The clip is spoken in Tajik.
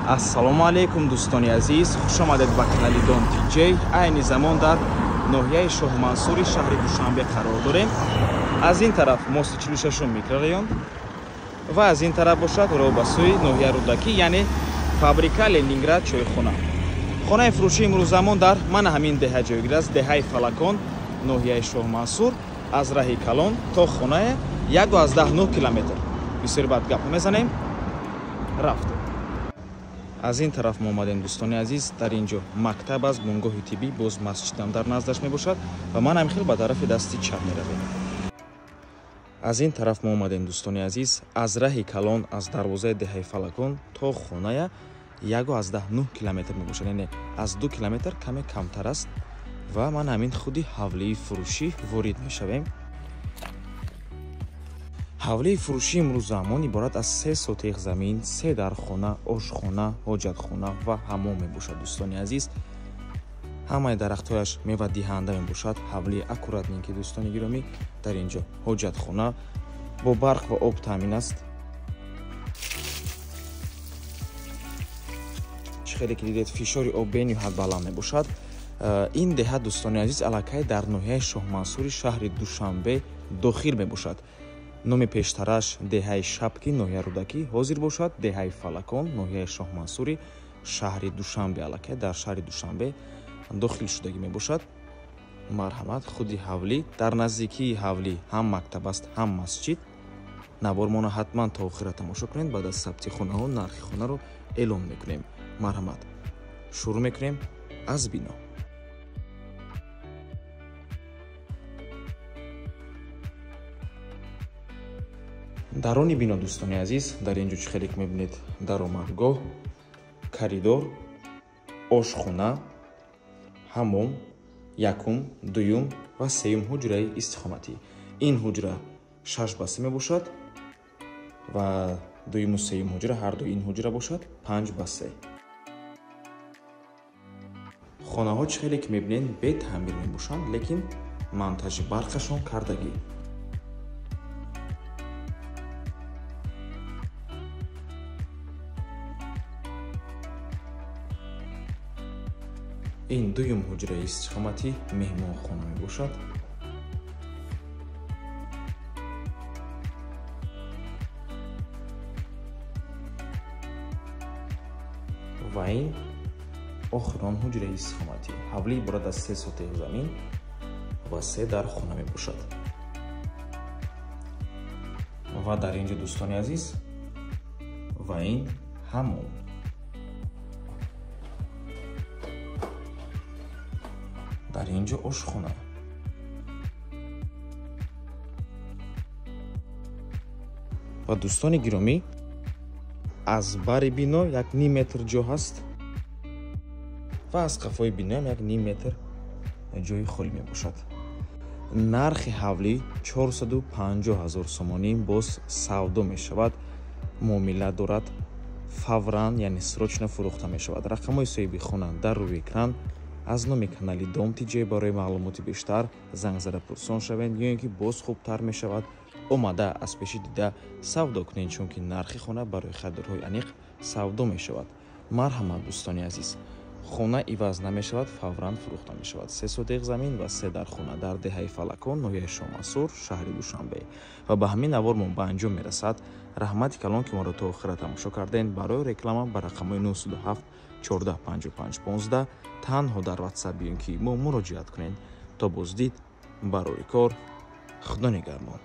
ассалому алейкум дӯстони азиз, хуш омадед ба канали Дом TJ. Айни замон дар ноҳияи Шоҳмансури шаҳри Душанбе қарор дорем. Аз ин тараф мости 46 микрорайон ва аз ин тараф бошад роҳ ба сӯи ноҳияи Рӯдакӣ, яъне фабрика Ленинград чойхона. хонаи фурӯшии имрӯзамон дар мана ҳамин деҳа ҷойгир аст, деҳаи Фалакон, ноҳияи Шоҳмансур. аз раҳи Калон то хонае 1.9 километр. бисёр бад гап мезанем, рафтем. аз ин тараф мо омадем дӯстони азиз. дар ин ҷо мактаб аст, бунгоҳи тиббӣ, боз масҷидам дар наздаш мебошад ва ман ҳамихел ба тарафи дасти чап меравем. аз ин тараф мо омадем дӯстони азиз. аз раҳи Калон, аз дарвозаи деҳаи Фалакон то хоная 1.9 километр мебошад, яъне аз 2 километр каме камтар аст ва ман ҳамин худи ҳавлии фурӯшӣ ворид мешавем. ҳавлии фурӯшӣ имрӯзамон иборат аз 3 сотиқ замин, 3 дархона, ошхона, ҳоҷатхона ва ҳаммом мебошад дӯстони азиз. ҳамаи дарахтҳояш мевадиҳанда мебошад. ҳавлии аккуратненькӣ дӯстони гиромӣ. дар ин ҷо ҳоҷатхона бо барқ ва об таъмин аст. хеле ки дидед фишори об бениҳоят баланд мебошад. ин деҳа дӯстони азиз аллакай дар ноҳияи Шоҳмансури шаҳри Душанбе дохил мебошад. номи пештараш деҳаи Шапки, ноҳияи Рӯдакӣ ҳозир бошад. деҳаи Фалакон, ноҳияи Шоҳмансури шаҳри Душанбе аллакай дар шаҳри Душанбе дохил шудагӣ мебошад. марҳамат, худи ҳавлӣ. дар наздикии ҳавлӣ ҳам мактаб аст, ҳам масҷид. навормона ҳатман то охира тамошо кунед. баъд аз сабти хонаҳо нархи хонаро эълон мекунем. марҳамат, шурӯъ мекунем аз бино. дарони бино дӯстони азиз, дар ин ҷо чӣ хеле ки мебинед даромадгоҳ, коридор, ошхона, ҳаммом, якум, дуюм ва сеюм ҳуҷраи истихоматӣ. ин ҳуҷра 6 басса мебошад ва дуюму сеюм ҳуҷра, ҳарду ин ҳуҷра бошад 5 бассе. хонаҳо чӣ хеле ки мебинед бетаъмир мебошанд, лекин монтажи барқашон кардагӣ. ин дуюм ҳуҷраи истихоматӣ меҳмонхона мебошад. ва ин охирон ҳуҷраи истихоматӣ. ҳавлӣ иборат аз 3 сотиқ замин ва 3 дархона мебошад. ва дар ин ҷо дӯстони азиз, ва ин ҳаммом. дар ин ҷо ошхона. ва дӯстони гиромӣ, аз бари бино 1 метр ҷо ҳаст ва аз қафои бино ҳам 1 метр ҷои холӣ мебошад. нархи ҳавлӣ 450 000 сомонӣ боз савдо мешавад. муомила дорад, фавран, яъне срочно фурӯхта мешавад. рақамҳои соҳиби хона дар рӯи экран. аз номи канали Дом TJ барои маълумоти бештар занг зада пурсон шавед, ё ин ки боз хубтар мешавад омада аз пеши дида савдо кунед, чунки нархи хона барои харидорҳои аниқ савдо мешавад. марҳамат дӯстони азиз, хона иваз намешавад, фавран фурӯхта мешавад. 3 сотиқ замин ва 3 дархона дар деҳаи Фалакон, ноҳияи Шоҳмансур, шаҳри Душанбе. ва ба ҳамин навор мо ба анҷом мерасад. раҳмати калон ки моро то охира тамошо кардем. барои реклама ба рақамҳои 907 14 55 15 танҳо дар WhatsApp биён ки мо муроҷиат кунед. то боздид, барори кор, худо нигармон.